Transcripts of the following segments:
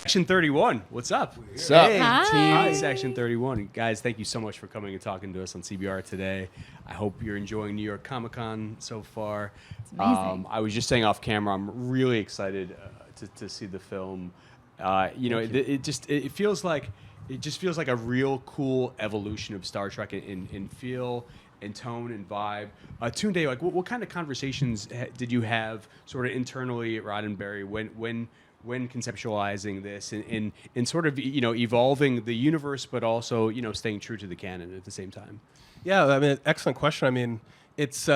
Section 31, what's up? What's up? Hey, Hi. Team Section 31. Guys, thank you so much for coming and talking to us on CBR today. I hope you're enjoying New York Comic Con so far. It's amazing. I was just saying off camera, I'm really excited to see the film. It just feels like a real cool evolution of Star Trek in feel and tone and vibe. Tunde, like what kind of conversations did you have sort of internally at Roddenberry when conceptualizing this and sort of evolving the universe, but also staying true to the canon at the same time? Yeah, I mean, excellent question. I mean, it's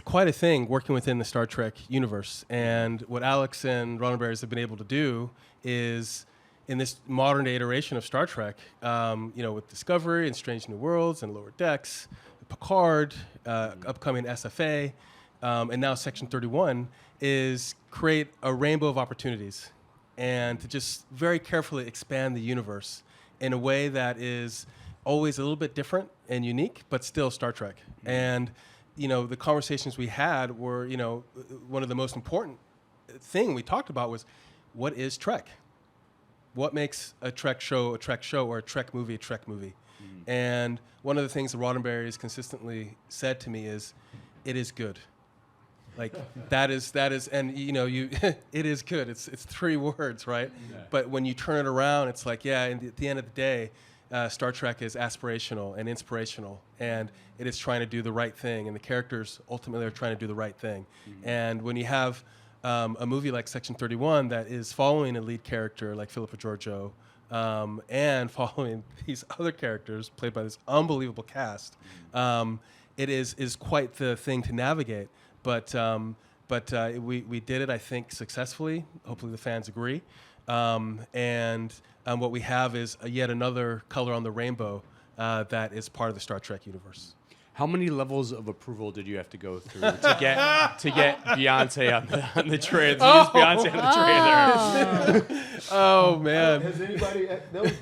quite a thing working within the Star Trek universe, and what Alex and Roddenberry have been able to do is, in this modern day iteration of Star Trek, with Discovery and Strange New Worlds and Lower Decks, Picard, upcoming SFA, and now Section 31, is create a rainbow of opportunities and to just very carefully expand the universe in a way that is always a little bit different and unique, but still Star Trek. And, the conversations we had were, one of the most important thing we talked about was, what is Trek? What makes a Trek show or a Trek movie a Trek movie? And one of the things that Roddenberry has consistently said to me is, it is good. Like that is, and it is good. It's 3 words, right? Yeah. But when you turn it around, it's like, at the end of the day, Star Trek is aspirational and inspirational, and it is trying to do the right thing, and the characters ultimately are trying to do the right thing. And when you have a movie like Section 31 that is following a lead character like Philippa Georgiou, and following these other characters played by this unbelievable cast, it is quite the thing to navigate. But we did it, I think, successfully. Hopefully the fans agree. And what we have is yet another color on the rainbow that is part of the Star Trek universe. How many levels of approval did you have to go through to get Beyonce on the trailer? To use Beyonce on the trailer. Oh man! Has anybody? That was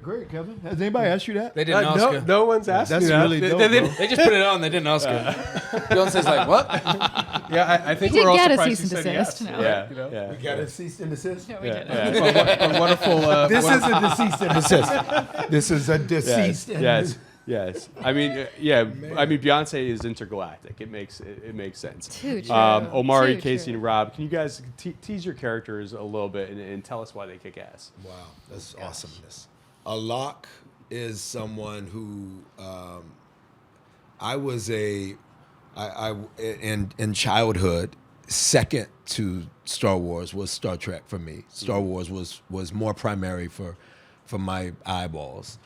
great, Kevin. Has anybody asked you that? They didn't ask her. No one's asked me That's that. really dope, bro. They just put it on. They didn't ask her. Beyonce's like, what? Yeah, I think We did we're all get a surprised cease you and said desist, yes. no. Right? Yeah. We got a cease and desist. No, we didn't. A wonderful. This isn't a cease and desist. This is a deceased. Yes. I mean, Beyonce is intergalactic. It makes sense. Too true. Omari, Too Casey, true. and Rob, can you guys tease your characters a little bit and tell us why they kick ass? Wow, that's awesomeness. Alak is someone who in childhood, second to Star Wars was Star Trek for me. Star Wars was more primary for my eyeballs.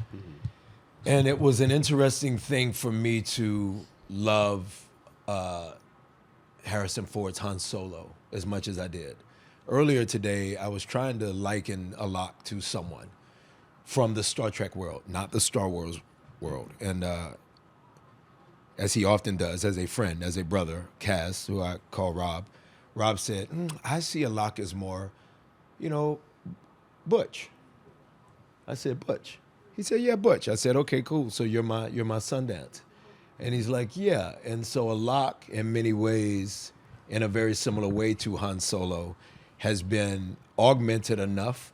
And it was an interesting thing for me to love Harrison Ford's Han Solo as much as I did. Earlier today, I was trying to liken Alak to someone from the Star Trek world, not the Star Wars world. And as he often does, as a friend, as a brother, Kaz, who I call Rob said, I see Alak as more, Butch. I said, Butch. He said, yeah, Butch. I said, okay, cool. So you're my Sundance. And he's like, yeah. And so Alak, in many ways, in a very similar way to Han Solo, has been augmented enough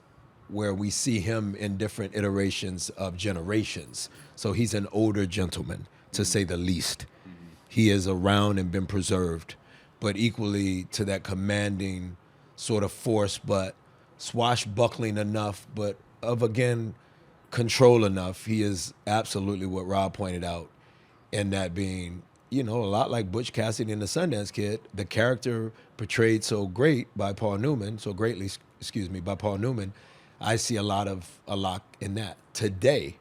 where we see him in different iterations of generations. So he's an older gentleman, to say the least. He is around and been preserved, but equally to that commanding sort of force, but swashbuckling enough, but of, again, control enough. He is absolutely what Rob pointed out, in that being, a lot like Butch Cassidy and the Sundance Kid, the character portrayed so greatly by Paul Newman, I see a lot of Alak in that. Today,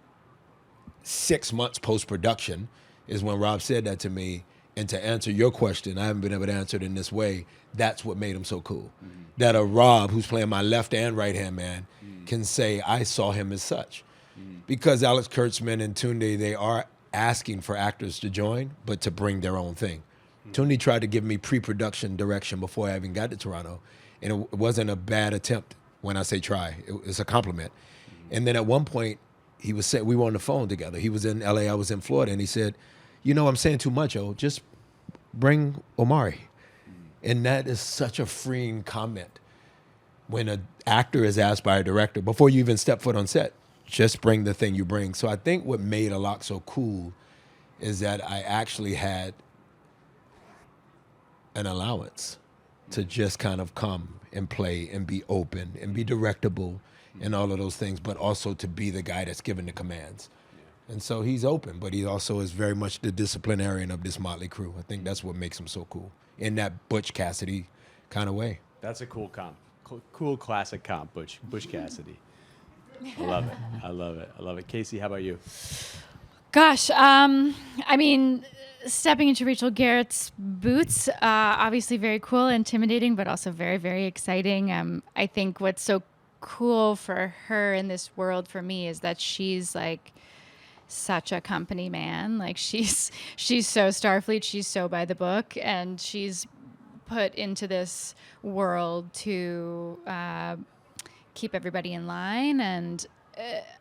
6 months post-production is when Rob said that to me, and to answer your question, I haven't been able to answer it in this way, that's what made him so cool. That a Rob, who's playing my left and right-hand man, can say, I saw him as such. Because Alex Kurtzman and Tunde, they are asking for actors to join, but to bring their own thing. Tunde tried to give me pre-production direction before I even got to Toronto, and it wasn't a bad attempt. When I say try, it's a compliment. And then at one point, we were on the phone together. He was in LA, I was in Florida, and he said, I'm saying too much, just bring Omari. And that is such a freeing comment. when an actor is asked by a director, before you even step foot on set, just bring the thing you bring. So I think what made Alok so cool is that I actually had an allowance to just kind of come and play and be open and be directable and all of those things, but also to be the guy that's given the commands. And so he's open, but he also is very much the disciplinarian of this motley crew. I think that's what makes him so cool in that Butch Cassidy kind of way. That's a cool comp. Cool classic comp, Butch Cassidy. I love it. I love it. I love it. Casey, how about you? Gosh, I mean, stepping into Rachel Garrett's boots, obviously very cool, intimidating, but also very, very exciting. I think what's so cool for her in this world for me is that she's like such a company man. Like she's so Starfleet, she's so by the book, and she's put into this world to keep everybody in line. And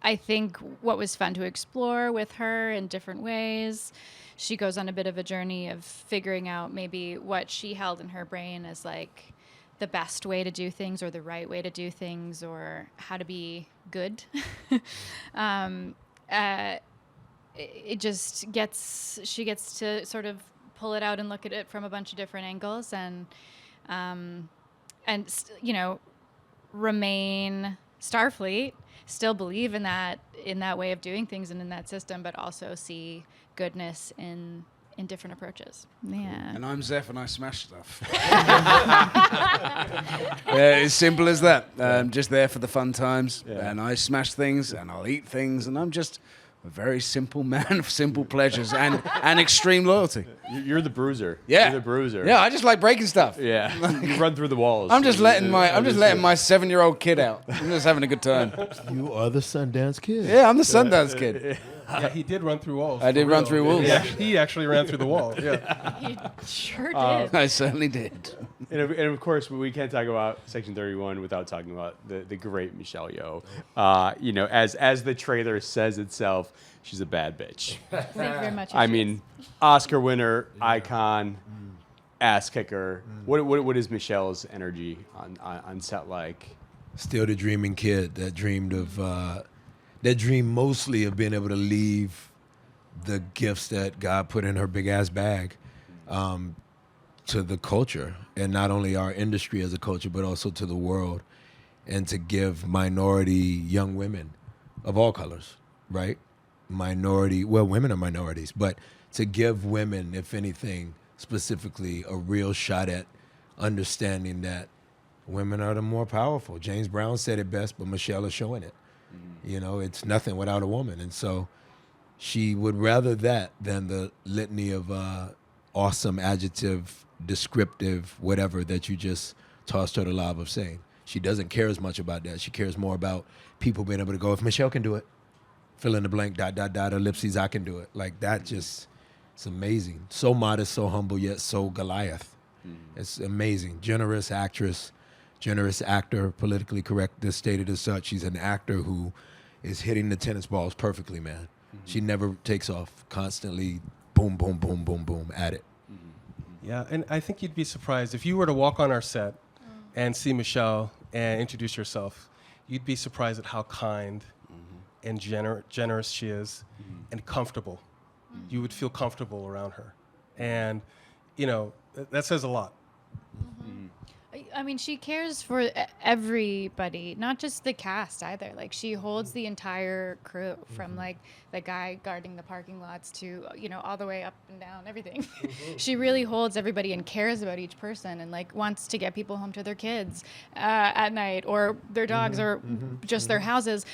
I think what was fun to explore with her in different ways, she goes on a bit of a journey of figuring out maybe what she held in her brain as like the best way to do things or the right way to do things or how to be good. She gets to sort of pull it out and look at it from a bunch of different angles and remain Starfleet, still believe in that way of doing things and in that system, but also see goodness in different approaches. Yeah. And I'm Zeph and I smash stuff. It's simple as that. I'm just there for the fun times and I smash things and I'll eat things and I'm just a very simple man of simple pleasures and extreme loyalty. You're the bruiser. Yeah. You're the bruiser. Yeah, I just like breaking stuff. Yeah. You run through the walls. I'm just letting my 7-year-old kid out. I'm just having a good time. You are the Sundance Kid. Yeah, I'm the Sundance kid. Yeah, he did run through walls. I did run through walls. He actually ran through the wall. Yeah. He sure did. I certainly did. And of course, we can't talk about Section 31 without talking about the great Michelle Yeoh. As the trailer says itself, she's a bad bitch. Thank you very much. I mean, Oscar winner, icon, ass kicker. What is Michelle's energy on set like? Still the dreaming kid that dreamed mostly of being able to leave the gifts that God put in her big ass bag to the culture, and not only our industry as a culture, but also to the world, and to give minority young women of all colors, right? Women are minorities, but to give women, if anything, specifically a real shot at understanding that women are the more powerful. James Brown said it best, but Michelle is showing it. You know, it's nothing without a woman. And so she would rather that than the litany of awesome, adjective, descriptive, whatever that you just tossed her the lob of saying. She doesn't care as much about that. She cares more about people being able to go, if Michelle can do it, fill in the blank, ... ellipses, I can do it. Like that just, it's amazing. So modest, so humble, yet so Goliath. It's amazing. Generous actress, generous actor, politically correct, this stated as such. She's an actor who is hitting the tennis balls perfectly, man. She never takes off, constantly boom, boom, boom, boom, boom at it. Yeah, and I think you'd be surprised if you were to walk on our set and see Michelle and introduce yourself. You'd be surprised at how kind and generous she is and comfortable. You would feel comfortable around her. And, that says a lot. I mean, she cares for everybody, not just the cast either. Like, she holds the entire crew from, like, the guy guarding the parking lots to, all the way up and down, everything. She really holds everybody and cares about each person and, like, wants to get people home to their kids at night or their dogs or just their houses.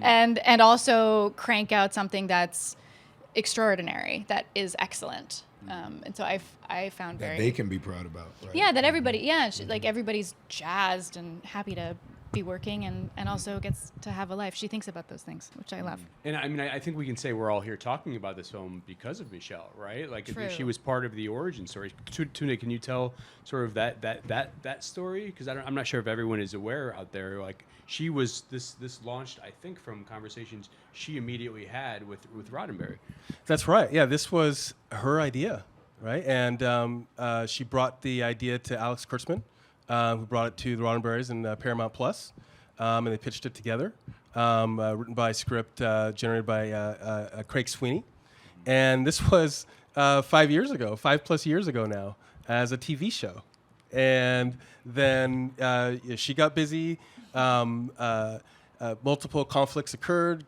And also crank out something that's extraordinary, that is excellent. And so I found That very... they can be proud about, right? Yeah, that everybody, like everybody's jazzed and happy to be working and also gets to have a life. She thinks about those things, which I love. And I mean, I think we can say we're all here talking about this film because of Michelle, right? Like, True. she was part of the origin story. Tuna, can you tell sort of that story? Because I'm not sure if everyone is aware out there. Like, she was this launched, I think, from conversations she immediately had with Roddenberry. That's right. Yeah, this was her idea, right? And she brought the idea to Alex Kurtzman, who brought it to the Roddenberrys and Paramount Plus, and they pitched it together. Written by script generated by Craig Sweeney, and this was 5 years ago, 5+ years ago now, as a TV show. And then she got busy. Multiple conflicts occurred.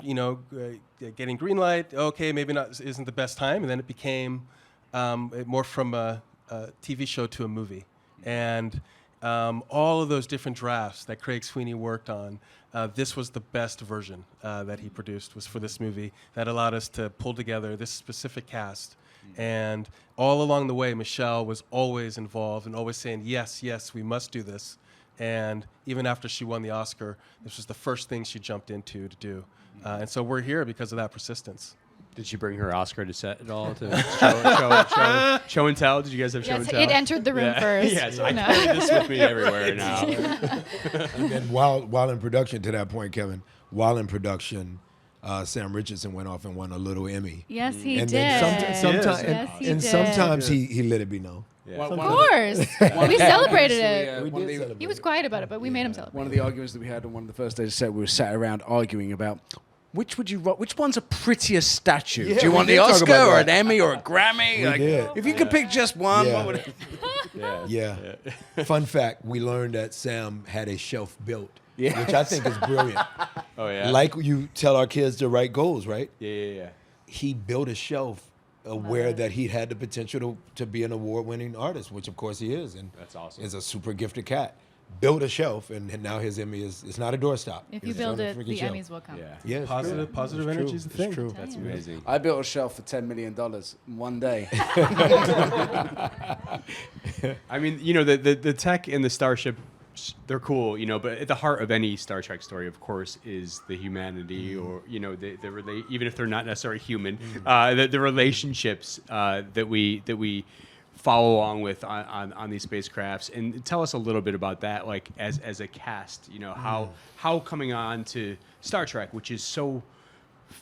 Getting green light. Okay, maybe not isn't the best time. And then it became more from a TV show to a movie. And all of those different drafts that Craig Sweeney worked on, this was the best version that he produced, was for this movie, that allowed us to pull together this specific cast. And all along the way, Michelle was always involved and always saying, yes, yes, we must do this. And even after she won the Oscar, this was the first thing she jumped into to do. And so we're here because of that persistence. Did she bring her Oscar to set at all to show and tell? Did you guys have show and tell? It entered the room first. Yes, I carry this with me everywhere now. And then while in production, to that point, Kevin, while in production, Sam Richardson went off and won a little Emmy. Yes, he And did. then sometimes, Yes, he and did. sometimes he let it be known. Yeah. Of course. We celebrated it. We did celebrate. He was quiet about it, but we made him celebrate. One of the arguments that we had on one of the first days of set, we were sat around arguing about which one's a prettier statue? Yeah, Do you we want did the talk Oscar about or that. an Emmy or a Grammy? We did. If you could pick just one, Yeah. what would it? Yeah. Yeah. Fun fact, we learned that Sam had a shelf built, Yes. which I think is brilliant. Oh yeah. Like you tell our kids to write goals, right? Yeah. He built a shelf aware that he had the potential to be an award-winning artist, which of course he is, and That's awesome. is a super gifted cat. Built a shelf, and now his Emmy it's not a doorstop. If you It's build on a it, freaking the shelf. Emmys will come. Yeah. Yeah, it's Positive true. energy It's is the true. thing. It's true. That's amazing. I built a shelf for $10 million in one day. I mean, the tech and the starship, they're cool, but at the heart of any Star Trek story, of course, is the humanity, or even if they're not necessarily human, the relationships that we follow along with on these spacecrafts. And tell us a little bit about that, like as a cast, how coming on to Star Trek, which is so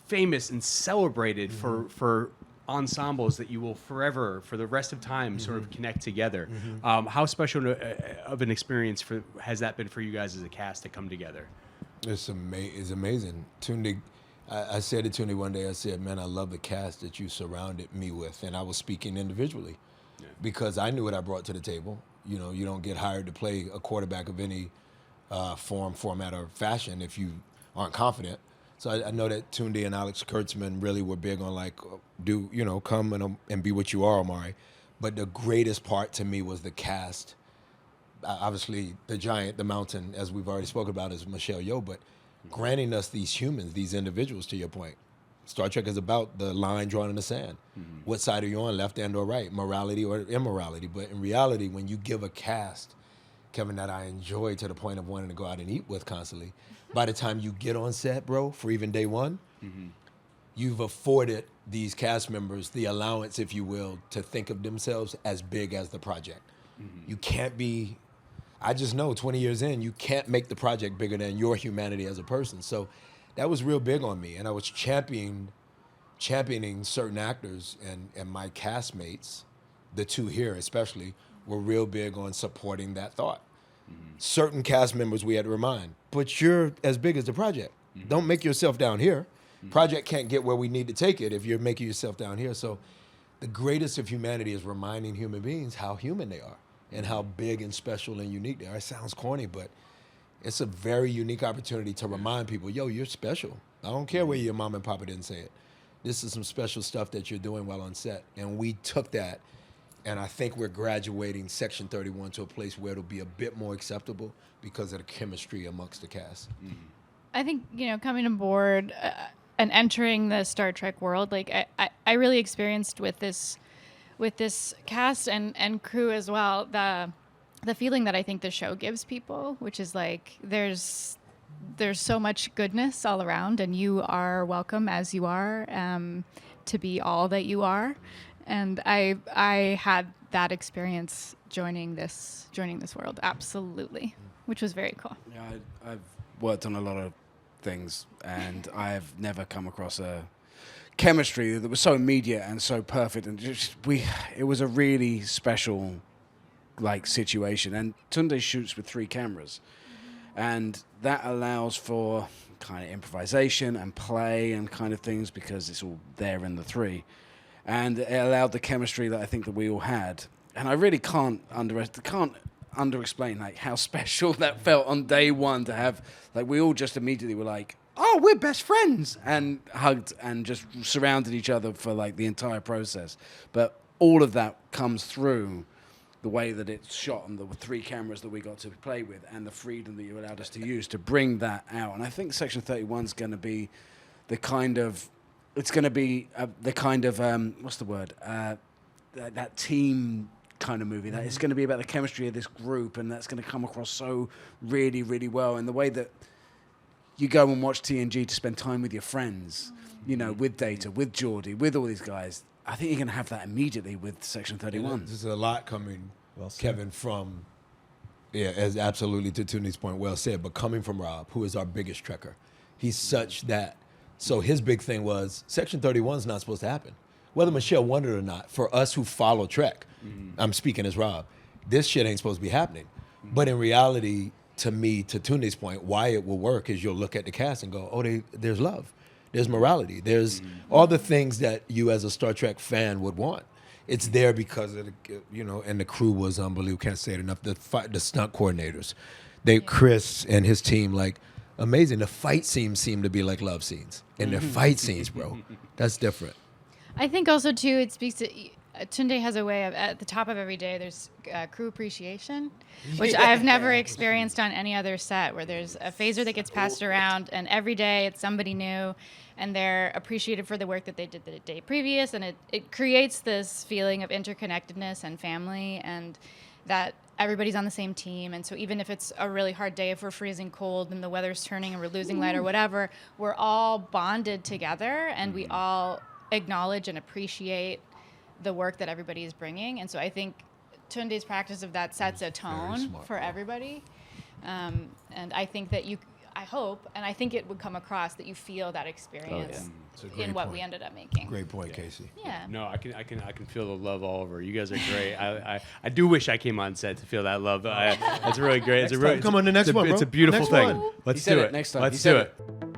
famous and celebrated for ensembles that you will forever, for the rest of time, sort of connect together. How special of an experience has that been for you guys as a cast to come together? It's amazing. Tunde, I said to Tunde one day, I said, man, I love the cast that you surrounded me with. And I was speaking individually because I knew what I brought to the table. You don't get hired to play a quarterback of any format, or fashion if you aren't confident. So I know that Tunde and Alex Kurtzman really were big on come and be what you are, Omari. But the greatest part to me was the cast. Obviously, the giant, the mountain, as we've already spoken about, is Michelle Yeoh, but granting us these humans, these individuals, to your point. Star Trek is about the line drawn in the sand. What side are you on, left and or right, morality or immorality? But in reality, when you give a cast, Kevin, that I enjoy to the point of wanting to go out and eat with constantly, by the time you get on set, bro, for even day one, you've afforded these cast members the allowance, if you will, to think of themselves as big as the project. You can't be, I just know 20 years in, you can't make the project bigger than your humanity as a person. So that was real big on me. And I was championing certain actors, and my castmates, the two here especially, were real big on supporting that thought. Certain cast members we had to remind, but you're as big as the project. Don't make yourself down here. Project can't get where we need to take it if you're making yourself down here. So the greatest of humanity is reminding human beings how human they are and how big and special and unique they are. It sounds corny, but it's a very unique opportunity to remind people, yo, you're special. I don't care where your mom and papa didn't say it. This is some special stuff that you're doing while on set. And we took that, and I think we're graduating Section 31 to a place where it'll be a bit more acceptable because of the chemistry amongst the cast. I think, coming aboard and entering the Star Trek world, like I really experienced with this cast and crew as well, the feeling that I think the show gives people, which is like there's so much goodness all around, and you are welcome as you are, to be all that you are. And I had that experience joining this world, absolutely, which was very cool. Yeah, I've worked on a lot of things, and I've never come across a chemistry that was so immediate and so perfect, and it was a really special like situation. And Tunde shoots with 3 cameras, and that allows for kind of improvisation and play and kind of things because it's all there in the 3, and it allowed the chemistry that I think that we all had. And I really can't underexplain like how special that felt on day 1 to have, like, we all just immediately were like, oh, we're best friends, and hugged and just surrounded each other for like the entire process. But all of that comes through the way that it's shot and the 3 cameras that we got to play with and the freedom that you allowed us to use to bring that out. And I think Section 31 is going to be the kind of, what's the word? That team kind of movie. That it's going to be about the chemistry of this group, and that's going to come across so really, really well. And the way that you go and watch TNG to spend time with your friends, you know, with Data, with Geordi, with all these guys, I think you're going to have that immediately with Section 31. There's a lot coming, Kevin, from, as absolutely to Tuni's point, well said, but coming from Rob, who is our biggest trekker. He's such that, so his big thing was, Section 31 is not supposed to happen. Whether Michelle wanted it or not, for us who follow Trek, I'm speaking as Rob, this shit ain't supposed to be happening. But in reality, to me, to Tuni's point, why it will work is you'll look at the cast and go, oh, there's love. There's morality. There's all the things that you as a Star Trek fan would want. It's there because of and the crew was unbelievable. Can't say it enough. The stunt coordinators, Chris and his team, like, amazing. The fight scenes seem to be like love scenes, and they're fight scenes, bro. That's different. I think also too, it speaks to Tunde has a way of, at the top of every day, there's crew appreciation, which I've never experienced on any other set, where there's a phaser that gets passed around, and every day it's somebody new, and they're appreciated for the work that they did the day previous, and it creates this feeling of interconnectedness and family, and that everybody's on the same team. And so even if it's a really hard day, if we're freezing cold and the weather's turning and we're losing light or whatever, we're all bonded together, and we all acknowledge and appreciate the work that everybody is bringing. And so I think Tunde's practice of that sets a tone for everybody. And I think that I hope, and I think it would come across that you feel that experience in what we ended up making. Great point, Casey. Yeah. No, I can feel the love all over. You guys are great. I do wish I came on set to feel that love. It's really great. Come on the next one, bro. It's a beautiful Next thing. one. Let's He said do it it. next time. Let's He said do it. it.